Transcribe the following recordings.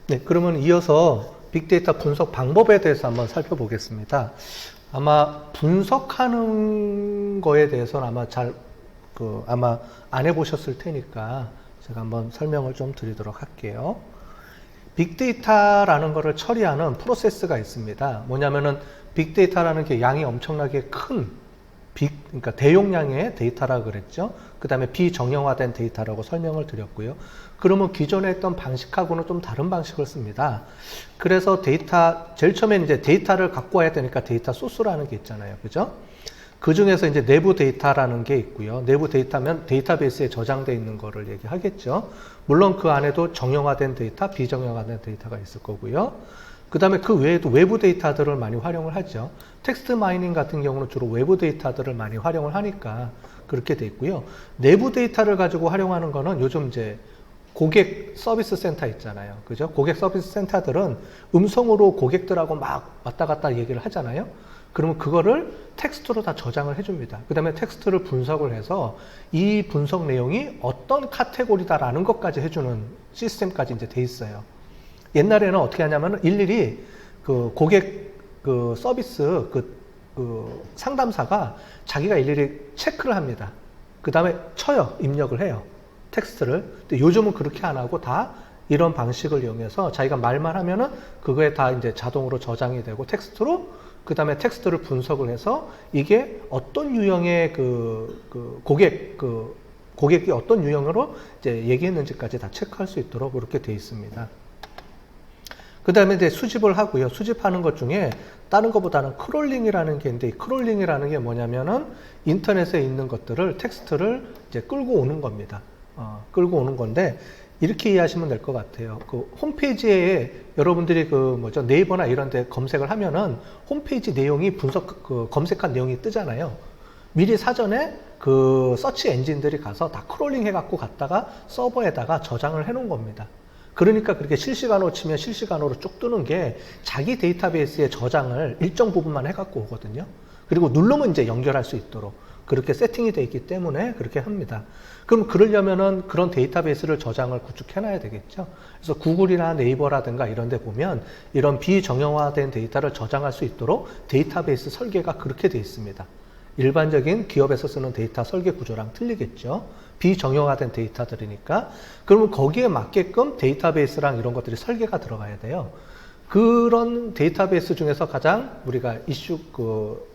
네, 그러면 이어서 빅데이터 분석 방법에 대해서 한번 살펴보겠습니다. 아마 분석하는 거에 대해서는 아마 아마 안 해보셨을 테니까 제가 한번 설명을 좀 드리도록 할게요. 빅데이터라는 거를 처리하는 프로세스가 있습니다. 뭐냐면은 빅데이터라는 게 양이 엄청나게 큰 그러니까 대용량의 데이터라 그랬죠. 그 다음에 비정형화된 데이터라고 설명을 드렸고요. 그러면 기존에 했던 방식하고는 좀 다른 방식을 씁니다. 그래서 제일 처음에는 이제 데이터를 갖고 와야 되니까 데이터 소스라는 게 있잖아요. 그죠? 그 중에서 이제 내부 데이터라는 게 있고요. 내부 데이터면 데이터베이스에 저장되어 있는 거를 얘기하겠죠. 물론 그 안에도 정형화된 데이터, 비정형화된 데이터가 있을 거고요. 그 다음에 그 외에도 외부 데이터들을 많이 활용을 하죠. 텍스트 마이닝 같은 경우는 주로 외부 데이터들을 많이 활용을 하니까 그렇게 돼 있고요. 내부 데이터를 가지고 활용하는 거는 요즘 이제 고객 서비스 센터 있잖아요. 그죠? 고객 서비스 센터들은 음성으로 고객들하고 막 왔다 갔다 얘기를 하잖아요. 그러면 그거를 텍스트로 다 저장을 해줍니다. 그 다음에 텍스트를 분석을 해서 이 분석 내용이 어떤 카테고리다라는 것까지 해주는 시스템까지 이제 돼 있어요. 옛날에는 어떻게 하냐면 일일이 그 고객 그 서비스 그 상담사가 자기가 일일이 체크를 합니다. 그 다음에 입력을 해요. 텍스트를. 근데 요즘은 그렇게 안 하고 다 이런 방식을 이용해서 자기가 말만 하면은 그거에 다 이제 자동으로 저장이 되고 텍스트로 그 다음에 텍스트를 분석을 해서 이게 어떤 유형의 고객이 어떤 유형으로 이제 얘기했는지까지 다 체크할 수 있도록 그렇게 되어 있습니다. 그 다음에 이제 수집을 하고요. 수집하는 것 중에 다른 것보다는 크롤링이라는 게 있는데, 이 크롤링이라는 게 뭐냐면은 인터넷에 있는 것들을 텍스트를 이제 끌고 오는 겁니다. 끌고 오는 건데, 이렇게 이해하시면 될 것 같아요. 그 홈페이지에 여러분들이 네이버나 이런 데 검색을 하면은 홈페이지 내용이 검색한 내용이 뜨잖아요. 미리 사전에 그 서치 엔진들이 가서 다 크롤링 해갖고 갔다가 서버에다가 저장을 해 놓은 겁니다. 그러니까 그렇게 실시간으로 치면 실시간으로 쭉 뜨는 게 자기 데이터베이스에 저장을 일정 부분만 해갖고 오거든요. 그리고 누르면 이제 연결할 수 있도록 그렇게 세팅이 되어 있기 때문에 그렇게 합니다. 그럼 그러려면은 그런 데이터베이스를 저장을 구축해놔야 되겠죠. 그래서 구글이나 네이버라든가 이런 데 보면 이런 비정형화된 데이터를 저장할 수 있도록 데이터베이스 설계가 그렇게 되어 있습니다. 일반적인 기업에서 쓰는 데이터 설계 구조랑 틀리겠죠. 비정형화된 데이터들이니까. 그러면 거기에 맞게끔 데이터베이스랑 이런 것들이 설계가 들어가야 돼요. 그런 데이터베이스 중에서 우리가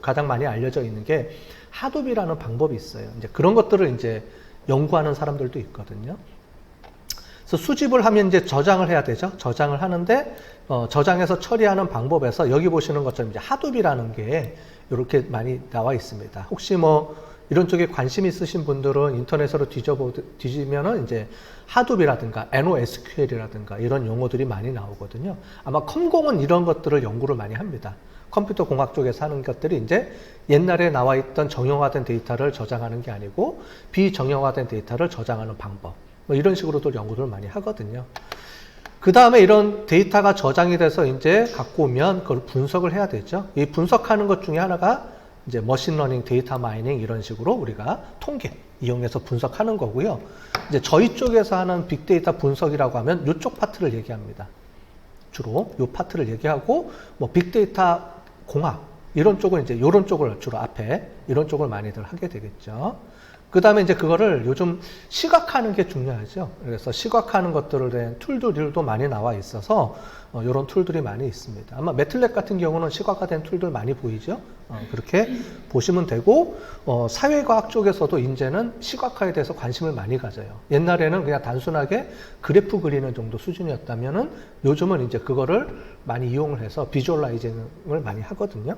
가장 많이 알려져 있는 게 하둡이라는 방법이 있어요. 이제 그런 것들을 이제 연구하는 사람들도 있거든요. 그래서 수집을 하면 이제 저장을 해야 되죠. 저장을 하는데, 저장해서 처리하는 방법에서 여기 보시는 것처럼 이제 하둡이라는 게 이렇게 많이 나와 있습니다. 혹시 이런 쪽에 관심 있으신 분들은 인터넷으로 뒤지면은 이제 하둡이라든가 NoSQL이라든가 이런 용어들이 많이 나오거든요. 아마 컴공은 이런 것들을 연구를 많이 합니다. 컴퓨터 공학 쪽에서 하는 것들이 이제 옛날에 나와 있던 정형화된 데이터를 저장하는 게 아니고 비정형화된 데이터를 저장하는 방법. 이런 식으로도 연구를 많이 하거든요. 그 다음에 이런 데이터가 저장이 돼서 이제 갖고 오면 그걸 분석을 해야 되죠. 이 분석하는 것 중에 하나가 이제 머신러닝, 데이터 마이닝 이런 식으로 우리가 통계 이용해서 분석하는 거고요. 이제 저희 쪽에서 하는 빅데이터 분석이라고 하면 이쪽 파트를 얘기합니다. 주로 이 파트를 얘기하고 빅데이터 공학 이런 쪽은 이제 이런 쪽을 주로 앞에 이런 쪽을 많이들 하게 되겠죠. 그 다음에 이제 그거를 요즘 시각화하는 게 중요하죠. 그래서 시각화하는 것들을 된 툴들도 많이 나와 있어서 이런 툴들이 많이 있습니다. 아마 매틀랩 같은 경우는 시각화된 툴들 많이 보이죠. 그렇게 보시면 되고 사회과학 쪽에서도 이제는 시각화에 대해서 관심을 많이 가져요. 옛날에는 그냥 단순하게 그래프 그리는 정도 수준이었다면은 요즘은 이제 그거를 많이 이용을 해서 비주얼라이징을 많이 하거든요.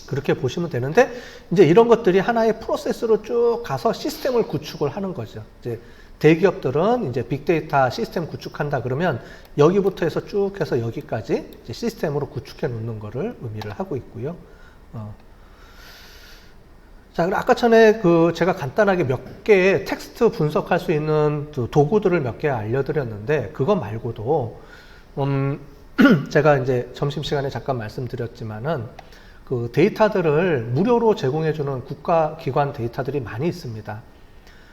그렇게 보시면 되는데 이제 이런 것들이 하나의 프로세스로 쭉 가서 시스템을 구축을 하는 거죠. 이제 대기업들은 이제 빅데이터 시스템 구축한다 그러면 여기부터 해서 쭉 해서 여기까지 이제 시스템으로 구축해 놓는 거를 의미를 하고 있고요. 자, 그럼 아까 전에 제가 간단하게 몇 개의 텍스트 분석할 수 있는 도구들을 몇 개 알려드렸는데 그거 말고도 제가 이제 점심시간에 잠깐 말씀드렸지만은 그 데이터들을 무료로 제공해주는 국가기관 데이터들이 많이 있습니다.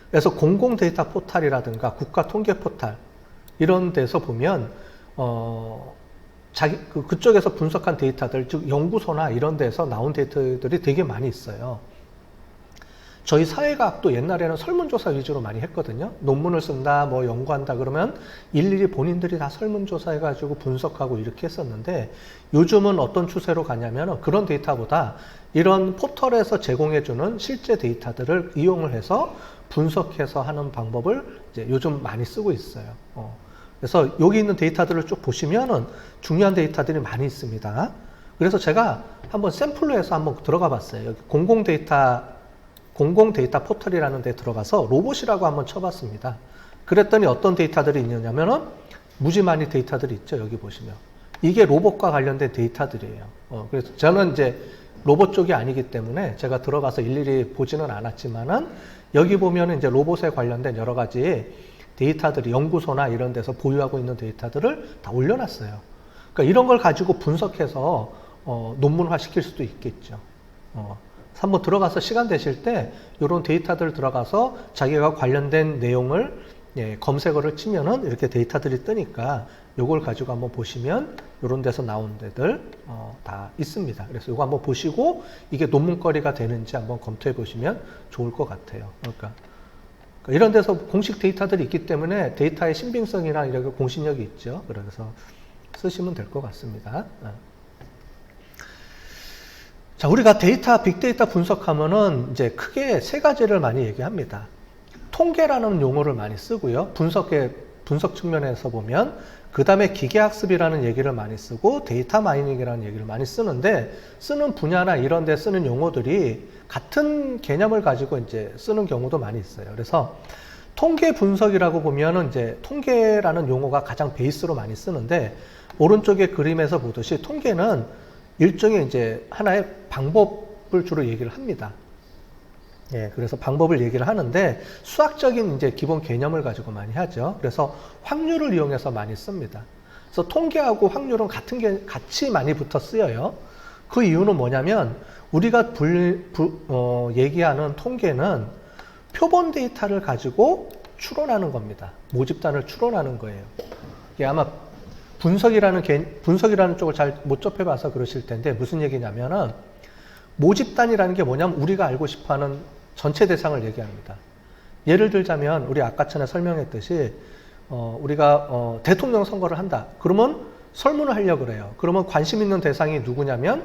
그래서 공공 데이터 포탈이라든가 국가 통계 포탈 이런 데서 보면 그쪽에서 분석한 데이터들, 즉 연구소나 이런 데서 나온 데이터들이 되게 많이 있어요. 저희 사회과학도 옛날에는 설문조사 위주로 많이 했거든요. 논문을 쓴다, 뭐 연구한다 그러면 일일이 본인들이 다 설문조사해가지고 분석하고 이렇게 했었는데, 요즘은 어떤 추세로 가냐면 그런 데이터보다 이런 포털에서 제공해주는 실제 데이터들을 이용을 해서 분석해서 하는 방법을 이제 요즘 많이 쓰고 있어요. 그래서 여기 있는 데이터들을 쭉 보시면은 중요한 데이터들이 많이 있습니다. 그래서 제가 한번 샘플로 해서 한번 들어가 봤어요. 여기 공공 데이터 포털이라는 데 들어가서 로봇이라고 한번 쳐봤습니다. 그랬더니 어떤 데이터들이 있느냐면은 무지 많이 데이터들이 있죠. 여기 보시면. 이게 로봇과 관련된 데이터들이에요. 그래서 저는 이제 로봇 쪽이 아니기 때문에 제가 들어가서 일일이 보지는 않았지만은 여기 보면은 이제 로봇에 관련된 여러 가지 데이터들이 연구소나 이런 데서 보유하고 있는 데이터들을 다 올려놨어요. 그러니까 이런 걸 가지고 분석해서 논문화 시킬 수도 있겠죠. 한번 들어가서 시간 되실 때 이런 데이터들 들어가서 자기가 관련된 내용을 검색어를 치면은 이렇게 데이터들이 뜨니까 요걸 가지고 한번 보시면 이런 데서 나온 데들 다 있습니다. 그래서 이거 한번 보시고 이게 논문거리가 되는지 한번 검토해 보시면 좋을 것 같아요. 그러니까 이런 데서 공식 데이터들이 있기 때문에 데이터의 신빙성이나 이렇게 공신력이 있죠. 그래서 쓰시면 될 것 같습니다. 자, 우리가 빅데이터 분석하면은 이제 크게 세 가지를 많이 얘기합니다. 통계라는 용어를 많이 쓰고요. 분석 측면에서 보면, 그 다음에 기계학습이라는 얘기를 많이 쓰고, 데이터 마이닝이라는 얘기를 많이 쓰는데, 쓰는 분야나 이런 데 쓰는 용어들이 같은 개념을 가지고 이제 쓰는 경우도 많이 있어요. 그래서 통계 분석이라고 보면은 이제 통계라는 용어가 가장 베이스로 많이 쓰는데, 오른쪽에 그림에서 보듯이 통계는 일종의 이제 하나의 방법을 주로 얘기를 합니다. 그래서 방법을 얘기를 하는데 수학적인 이제 기본 개념을 가지고 많이 하죠. 그래서 확률을 이용해서 많이 씁니다. 그래서 통계하고 확률은 같이 많이 붙어 쓰여요. 그 이유는 뭐냐면 우리가 얘기하는 통계는 표본 데이터를 가지고 추론하는 겁니다. 모집단을 추론하는 거예요. 이게 아마 분석이라는 쪽을 잘 못 접해봐서 그러실 텐데 무슨 얘기냐면은 모집단이라는 게 뭐냐면 우리가 알고 싶어하는 전체 대상을 얘기합니다. 예를 들자면 우리 아까 전에 설명했듯이 우리가 대통령 선거를 한다. 그러면 설문을 하려고 그래요. 그러면 관심 있는 대상이 누구냐면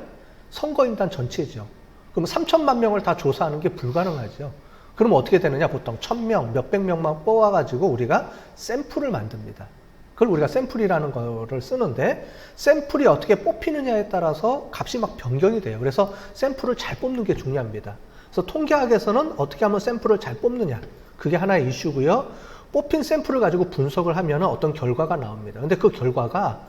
선거인단 전체죠. 그럼 3천만 명을 다 조사하는 게 불가능하죠. 그러면 어떻게 되느냐? 보통 1000명, 몇백 명만 뽑아가지고 우리가 샘플을 만듭니다. 그걸 우리가 샘플이라는 거를 쓰는데 샘플이 어떻게 뽑히느냐에 따라서 값이 막 변경이 돼요. 그래서 샘플을 잘 뽑는 게 중요합니다. 그래서 통계학에서는 어떻게 하면 샘플을 잘 뽑느냐. 그게 하나의 이슈고요. 뽑힌 샘플을 가지고 분석을 하면 어떤 결과가 나옵니다. 근데 그 결과가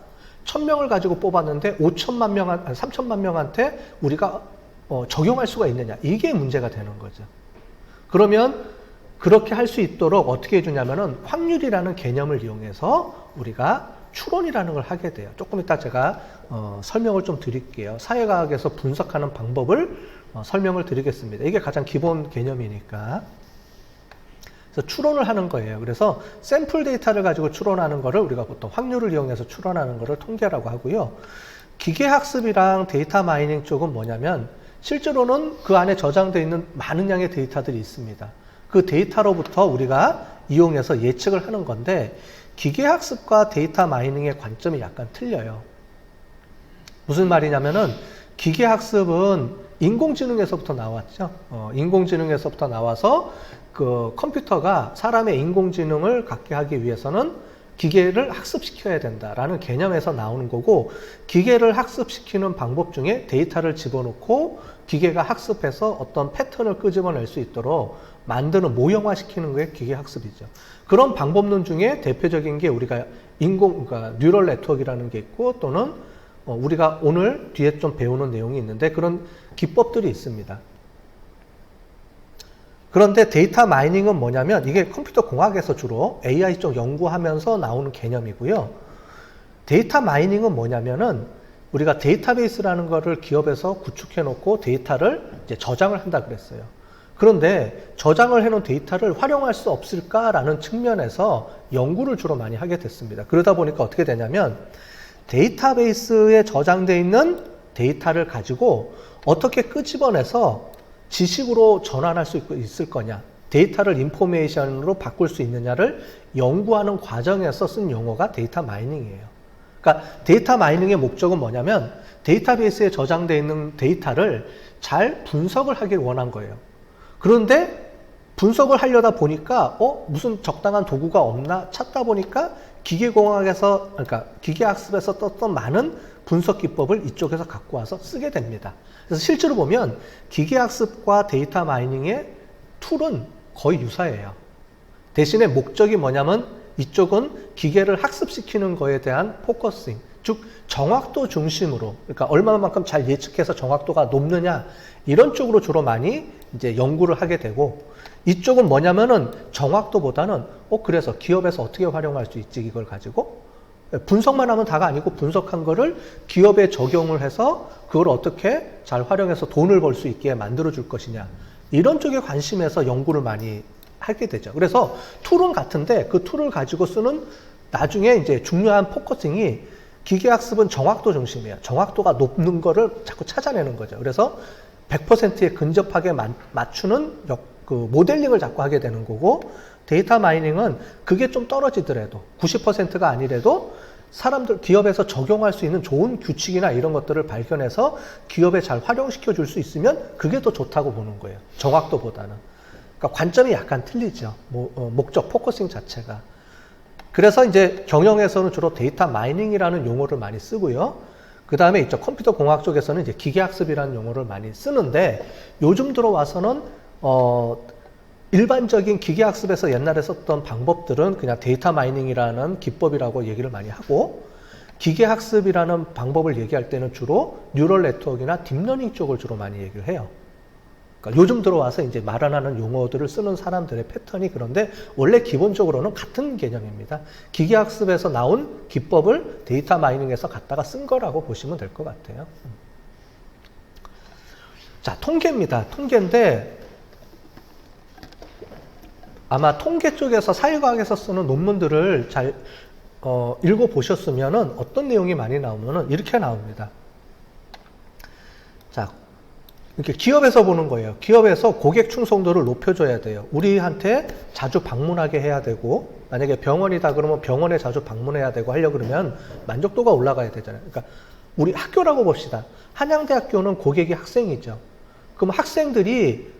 1000명을 가지고 뽑았는데 3천만 명한테 우리가 적용할 수가 있느냐. 이게 문제가 되는 거죠. 그러면 그렇게 할 수 있도록 어떻게 해주냐면은 확률이라는 개념을 이용해서 우리가 추론이라는 걸 하게 돼요. 조금 이따 제가 설명을 좀 드릴게요. 사회과학에서 분석하는 방법을 설명을 드리겠습니다. 이게 가장 기본 개념이니까. 그래서 추론을 하는 거예요. 그래서 샘플 데이터를 가지고 추론하는 거를 우리가 보통 확률을 이용해서 추론하는 거를 통계라고 하고요. 기계학습이랑 데이터 마이닝 쪽은 뭐냐면 실제로는 그 안에 저장되어 있는 많은 양의 데이터들이 있습니다. 그 데이터로부터 우리가 이용해서 예측을 하는 건데 기계학습과 데이터 마이닝의 관점이 약간 틀려요. 무슨 말이냐면은 기계학습은 인공지능에서부터 나왔죠. 인공지능에서부터 나와서 그 컴퓨터가 사람의 인공지능을 갖게 하기 위해서는 기계를 학습시켜야 된다라는 개념에서 나오는 거고 기계를 학습시키는 방법 중에 데이터를 집어넣고 기계가 학습해서 어떤 패턴을 끄집어낼 수 있도록 만드는 모형화시키는 게 기계학습이죠. 그런 방법론 중에 대표적인 게 우리가 그러니까 뉴럴 네트워크라는 게 있고 또는 우리가 오늘 뒤에 좀 배우는 내용이 있는데 그런 기법들이 있습니다. 그런데 데이터 마이닝은 뭐냐면 이게 컴퓨터 공학에서 주로 AI 쪽 연구하면서 나오는 개념이고요. 데이터 마이닝은 뭐냐면은 우리가 데이터베이스라는 거를 기업에서 구축해 놓고 데이터를 이제 저장을 한다 그랬어요. 그런데 저장을 해놓은 데이터를 활용할 수 없을까라는 측면에서 연구를 주로 많이 하게 됐습니다. 그러다 보니까 어떻게 되냐면 데이터베이스에 저장되어 있는 데이터를 가지고 어떻게 끄집어내서 지식으로 전환할 수 있을 거냐, 데이터를 인포메이션으로 바꿀 수 있느냐를 연구하는 과정에서 쓴 용어가 데이터 마이닝이에요. 그러니까 데이터 마이닝의 목적은 뭐냐면 데이터베이스에 저장되어 있는 데이터를 잘 분석을 하길 원한 거예요. 그런데 분석을 하려다 보니까 무슨 적당한 도구가 없나 찾다 보니까 기계공학에서, 그러니까 기계학습에서 떴던 많은 분석 기법을 이쪽에서 갖고 와서 쓰게 됩니다. 그래서 실제로 보면 기계학습과 데이터 마이닝의 툴은 거의 유사해요. 대신에 목적이 뭐냐면 이쪽은 기계를 학습시키는 거에 대한 포커싱, 즉 정확도 중심으로, 그러니까 얼마만큼 잘 예측해서 정확도가 높느냐 이런 쪽으로 주로 많이 이제 연구를 하게 되고, 이쪽은 뭐냐면은 정확도보다는 그래서 기업에서 어떻게 활용할 수 있지, 이걸 가지고 분석만 하면 다가 아니고 분석한 거를 기업에 적용을 해서 그걸 어떻게 잘 활용해서 돈을 벌 수 있게 만들어 줄 것이냐, 이런 쪽에 관심에서 연구를 많이 하게 되죠. 그래서 툴은 같은데 그 툴을 가지고 쓰는 나중에 이제 중요한 포커싱이, 기계학습은 정확도 중심이에요. 정확도가 높는 거를 자꾸 찾아내는 거죠. 그래서 100%에 근접하게 맞추는 그 모델링을 자꾸 하게 되는 거고, 데이터 마이닝은 그게 좀 떨어지더라도 90%가 아니래도 사람들, 기업에서 적용할 수 있는 좋은 규칙이나 이런 것들을 발견해서 기업에 잘 활용시켜 줄 수 있으면 그게 더 좋다고 보는 거예요. 정확도보다는. 그러니까 관점이 약간 틀리죠. 목적, 포커싱 자체가. 그래서 이제 경영에서는 주로 데이터 마이닝이라는 용어를 많이 쓰고요. 그 다음에 있죠. 컴퓨터 공학 쪽에서는 이제 기계학습이라는 용어를 많이 쓰는데, 요즘 들어와서는 일반적인 기계학습에서 옛날에 썼던 방법들은 그냥 데이터 마이닝이라는 기법이라고 얘기를 많이 하고, 기계학습이라는 방법을 얘기할 때는 주로 뉴럴 네트워크나 딥러닝 쪽을 주로 많이 얘기를 해요. 그러니까 요즘 들어와서 이제 말하는 용어들을 쓰는 사람들의 패턴이, 그런데 원래 기본적으로는 같은 개념입니다. 기계학습에서 나온 기법을 데이터 마이닝에서 갖다가 쓴 거라고 보시면 될 것 같아요. 자, 통계입니다. 통계인데 아마 통계 쪽에서 사회과학에서 쓰는 논문들을 잘 읽어보셨으면은 어떤 내용이 많이 나오면은 이렇게 나옵니다. 자, 이렇게 기업에서 보는 거예요. 기업에서 고객 충성도를 높여줘야 돼요. 우리한테 자주 방문하게 해야 되고, 만약에 병원이다 그러면 병원에 자주 방문해야 되고 하려고 그러면 만족도가 올라가야 되잖아요. 그러니까 우리 학교라고 봅시다. 한양대학교는 고객이 학생이죠. 그럼 학생들이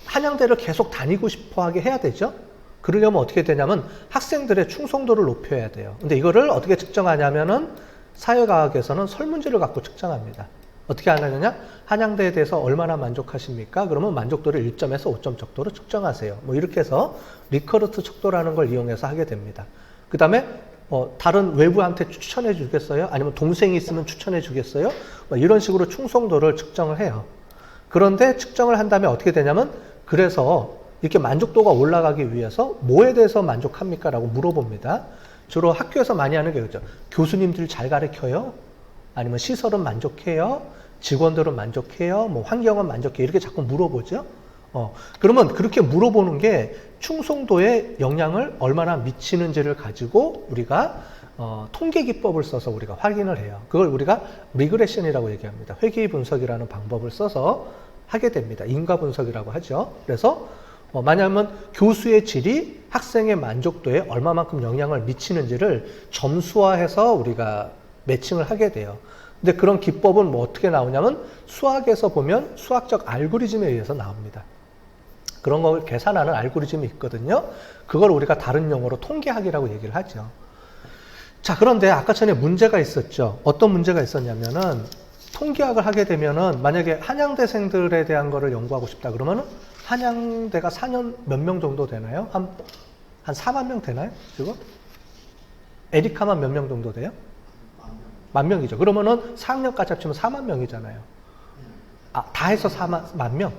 한양대를 계속 다니고 싶어 하게 해야 되죠. 그러려면 어떻게 되냐면 학생들의 충성도를 높여야 돼요. 근데 이거를 어떻게 측정하냐면은 사회과학에서는 설문지를 갖고 측정합니다. 어떻게 하느냐? 한양대에 대해서 얼마나 만족하십니까? 그러면 만족도를 1점에서 5점 정도로 측정하세요. 뭐 이렇게 해서 리커르트 척도라는 걸 이용해서 하게 됩니다. 그 다음에 다른 외부한테 추천해 주겠어요? 아니면 동생이 있으면 추천해 주겠어요? 뭐 이런 식으로 충성도를 측정을 해요. 그런데 측정을 한 다음에 어떻게 되냐면, 그래서 이렇게 만족도가 올라가기 위해서 뭐에 대해서 만족합니까? 라고 물어봅니다. 주로 학교에서 많이 하는 게 그렇죠. 교수님들 잘 가르쳐요? 아니면 시설은 만족해요? 직원들은 만족해요? 뭐 환경은 만족해요? 이렇게 자꾸 물어보죠. 그러면 그렇게 물어보는 게 충성도에 영향을 얼마나 미치는지를 가지고 우리가 통계 기법을 써서 우리가 확인을 해요. 그걸 우리가 리그레션이라고 얘기합니다. 회귀 분석이라는 방법을 써서 하게 됩니다. 인과 분석이라고 하죠. 그래서 만약에 교수의 질이 학생의 만족도에 얼마만큼 영향을 미치는지를 점수화해서 우리가 매칭을 하게 돼요. 근데 그런 기법은 뭐 어떻게 나오냐면 수학에서 보면 수학적 알고리즘에 의해서 나옵니다. 그런 걸 계산하는 알고리즘이 있거든요. 그걸 우리가 다른 용어로 통계학이라고 얘기를 하죠. 자, 그런데 아까 전에 문제가 있었죠. 어떤 문제가 있었냐면은 통계학을 하게 되면은 만약에 한양대생들에 대한 거를 연구하고 싶다 그러면은 한양대가 4년 몇 명 정도 되나요? 한 4만 명 되나요? 지금? 에리카만 몇 명 정도 돼요? 10,000명이죠. 그러면은 4학년까지 합치면 4만 명이잖아요. 다 해서 4만 명?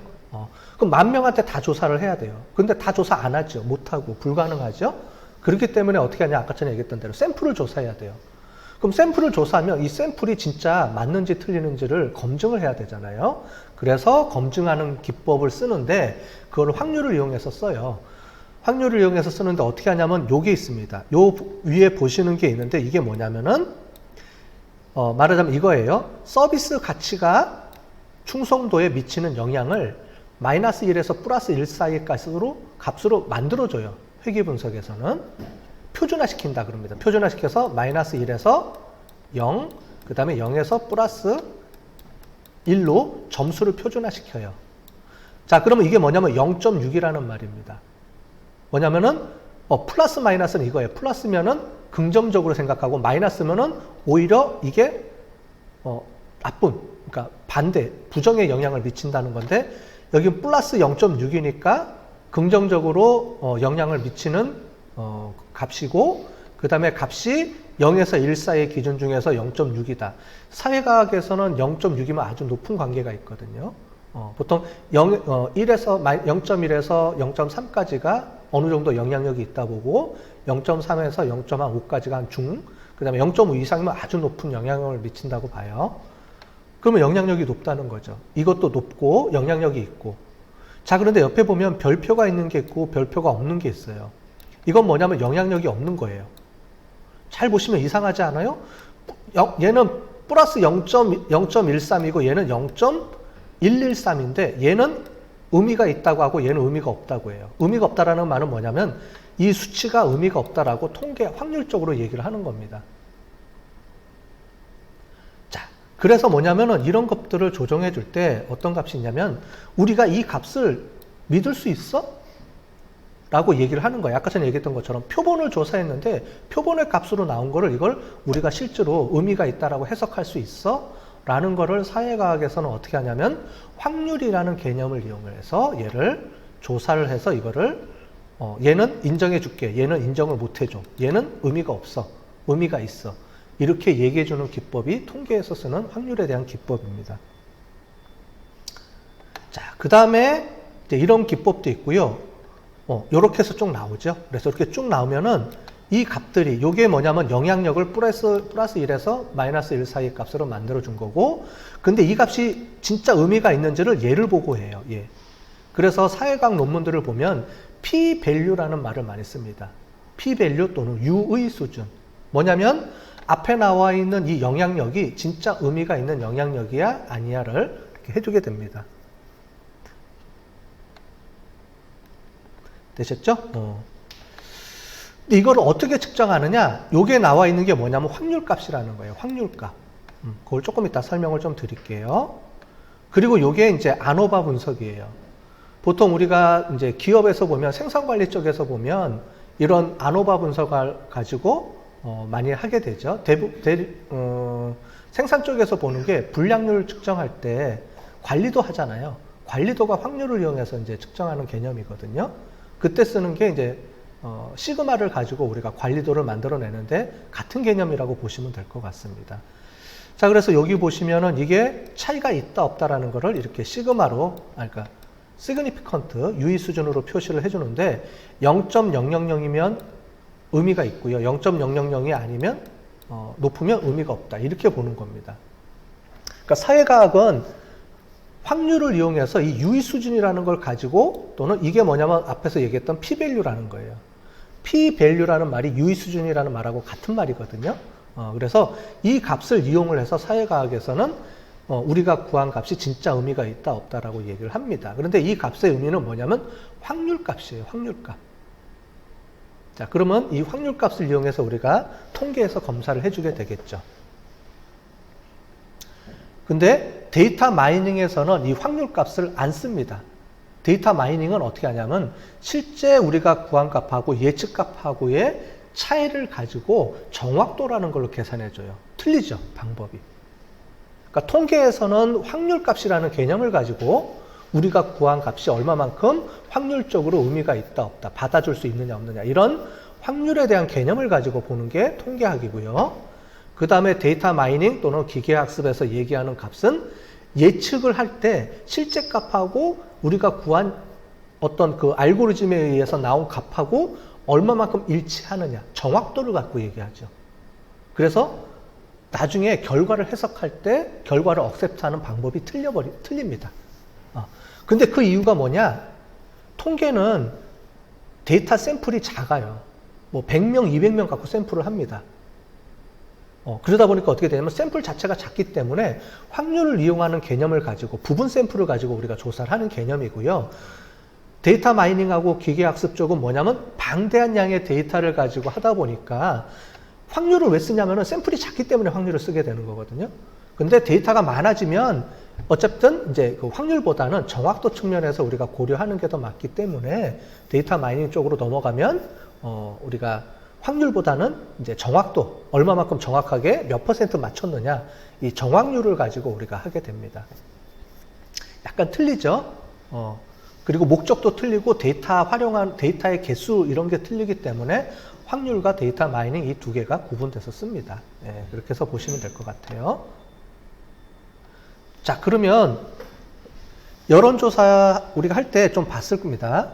그럼 10,000명한테 다 조사를 해야 돼요. 근데 다 조사 안 하죠. 못하고, 불가능하죠. 그렇기 때문에 어떻게 하냐, 아까 전에 얘기했던 대로 샘플을 조사해야 돼요. 그럼 샘플을 조사하면 이 샘플이 진짜 맞는지 틀리는지를 검증을 해야 되잖아요. 그래서 검증하는 기법을 쓰는데 그걸 확률을 이용해서 써요. 확률을 이용해서 쓰는데 어떻게 하냐면 요게 있습니다. 요 위에 보시는 게 있는데 이게 뭐냐면은 말하자면 이거예요. 서비스 가치가 충성도에 미치는 영향을 마이너스 1에서 플러스 1 사이의 값으로 만들어줘요. 회귀 분석에서는. 표준화시킨다 그럽니다. 표준화시켜서 마이너스 1에서 0, 그 다음에 0에서 플러스 1로 점수를 표준화시켜요. 자, 그러면 이게 뭐냐면 0.6이라는 말입니다. 뭐냐면은 플러스 마이너스는 이거예요. 플러스면은 긍정적으로 생각하고 마이너스면은 오히려 이게 나쁜, 그러니까 반대, 부정의 영향을 미친다는 건데 여기 플러스 0.6이니까 긍정적으로 영향을 미치는 값이고 그 다음에 값이 0에서 1 사이의 기준 중에서 0.6이다. 사회과학에서는 0.6이면 아주 높은 관계가 있거든요. 보통 0.1에서 0.3까지가 어느 정도 영향력이 있다 보고 0.3에서 0.5까지가 한 중, 그 다음에 0.5 이상이면 아주 높은 영향력을 미친다고 봐요. 그러면 영향력이 높다는 거죠. 이것도 높고 영향력이 있고. 자, 그런데 옆에 보면 별표가 있는 게 있고 별표가 없는 게 있어요. 이건 뭐냐면 영향력이 없는 거예요. 잘 보시면 이상하지 않아요? 얘는 플러스 0.13이고 얘는 0.113인데 얘는 의미가 있다고 하고 얘는 의미가 없다고 해요. 의미가 없다라는 말은 뭐냐면 이 수치가 의미가 없다라고 통계 확률적으로 얘기를 하는 겁니다. 자, 그래서 뭐냐면은 이런 것들을 조정해 줄 때 어떤 값이 있냐면 우리가 이 값을 믿을 수 있어? 라고 얘기를 하는 거예요. 아까 전에 얘기했던 것처럼 표본을 조사했는데 표본의 값으로 나온 거를 이걸 우리가 실제로 의미가 있다라고 해석할 수 있어? 라는 거를 사회과학에서는 어떻게 하냐면 확률이라는 개념을 이용해서 얘를 조사를 해서 이거를 얘는 인정해 줄게. 얘는 인정을 못 해줘. 얘는 의미가 없어. 의미가 있어. 이렇게 얘기해 주는 기법이 통계에서 쓰는 확률에 대한 기법입니다. 자, 그 다음에 이런 기법도 있고요. 요렇게 해서 쭉 나오죠. 그래서 이렇게 쭉 나오면은 이 값들이, 요게 뭐냐면 영향력을 플러스 1에서 마이너스 1 사이의 값으로 만들어준 거고, 근데 이 값이 진짜 의미가 있는지를 얘를 보고 해요. 예. 그래서 사회과학 논문들을 보면 p-value라는 말을 많이 씁니다. p-value 또는 U의 수준. 뭐냐면 앞에 나와 있는 이 영향력이 진짜 의미가 있는 영향력이야 아니야를 이렇게 해주게 됩니다. 되셨죠? 근데 이걸 어떻게 측정하느냐? 요게 나와 있는 게 뭐냐면 확률값이라는 거예요. 확률값. 그걸 조금 이따 설명을 좀 드릴게요. 그리고 요게 이제 아노바 분석이에요. 보통 우리가 이제 기업에서 보면 생산관리 쪽에서 보면 이런 아노바 분석을 가지고 많이 하게 되죠. 생산 쪽에서 보는 게 불량률 측정할 때 관리도 하잖아요. 관리도가 확률을 이용해서 이제 측정하는 개념이거든요. 그때 쓰는 게 이제 시그마를 가지고 우리가 관리도를 만들어내는데 같은 개념이라고 보시면 될 것 같습니다. 자, 그래서 여기 보시면은 이게 차이가 있다 없다라는 거를 이렇게 시그마로, 그러니까 significant 유의 수준으로 표시를 해주는데 0.000이면 의미가 있고요. 0.000이 아니면 높으면 의미가 없다. 이렇게 보는 겁니다. 그러니까 사회과학은 확률을 이용해서 이 유의 수준이라는 걸 가지고 또는 이게 뭐냐면 앞에서 얘기했던 p-value라는 거예요. p-value라는 말이 유의 수준이라는 말하고 같은 말이거든요. 그래서 이 값을 이용을 해서 사회과학에서는 우리가 구한 값이 진짜 의미가 있다 없다라고 얘기를 합니다. 그런데 이 값의 의미는 뭐냐면 확률값이에요. 확률값. 자, 그러면 이 확률값을 이용해서 우리가 통계에서 검사를 해주게 되겠죠. 근데 데이터 마이닝에서는 이 확률값을 안 씁니다. 데이터 마이닝은 어떻게 하냐면 실제 우리가 구한 값하고 예측 값하고의 차이를 가지고 정확도라는 걸로 계산해줘요. 틀리죠, 방법이. 그러니까 통계에서는 확률값이라는 개념을 가지고 우리가 구한 값이 얼마만큼 확률적으로 의미가 있다 없다, 받아줄 수 있느냐 없느냐, 이런 확률에 대한 개념을 가지고 보는 게 통계학이고요. 그 다음에 데이터 마이닝 또는 기계학습에서 얘기하는 값은 예측을 할 때 실제 값하고 우리가 구한 어떤 그 알고리즘에 의해서 나온 값하고 얼마만큼 일치하느냐, 정확도를 갖고 얘기하죠. 그래서 나중에 결과를 해석할 때 결과를 억셉트하는 방법이 틀립니다. 근데 그 이유가 뭐냐? 통계는 데이터 샘플이 작아요. 뭐 100명, 200명 갖고 샘플을 합니다. 그러다 보니까 어떻게 되냐면 샘플 자체가 작기 때문에 확률을 이용하는 개념을 가지고 부분 샘플을 가지고 우리가 조사를 하는 개념이고요. 데이터 마이닝하고 기계학습 쪽은 뭐냐면 방대한 양의 데이터를 가지고 하다 보니까 확률을 왜 쓰냐면은 샘플이 작기 때문에 확률을 쓰게 되는 거거든요. 근데 데이터가 많아지면 어쨌든 이제 그 확률보다는 정확도 측면에서 우리가 고려하는 게 더 맞기 때문에 데이터 마이닝 쪽으로 넘어가면 우리가 확률보다는 이제 정확도, 얼마만큼 정확하게 몇 퍼센트 맞췄느냐, 이 정확률을 가지고 우리가 하게 됩니다. 약간 틀리죠? 그리고 목적도 틀리고 데이터 활용한 데이터의 개수 이런 게 틀리기 때문에 확률과 데이터 마이닝 이 두 개가 구분돼서 씁니다. 네, 그렇게 해서 보시면 될 것 같아요. 자, 그러면 여론조사 우리가 할 때 좀 봤을 겁니다.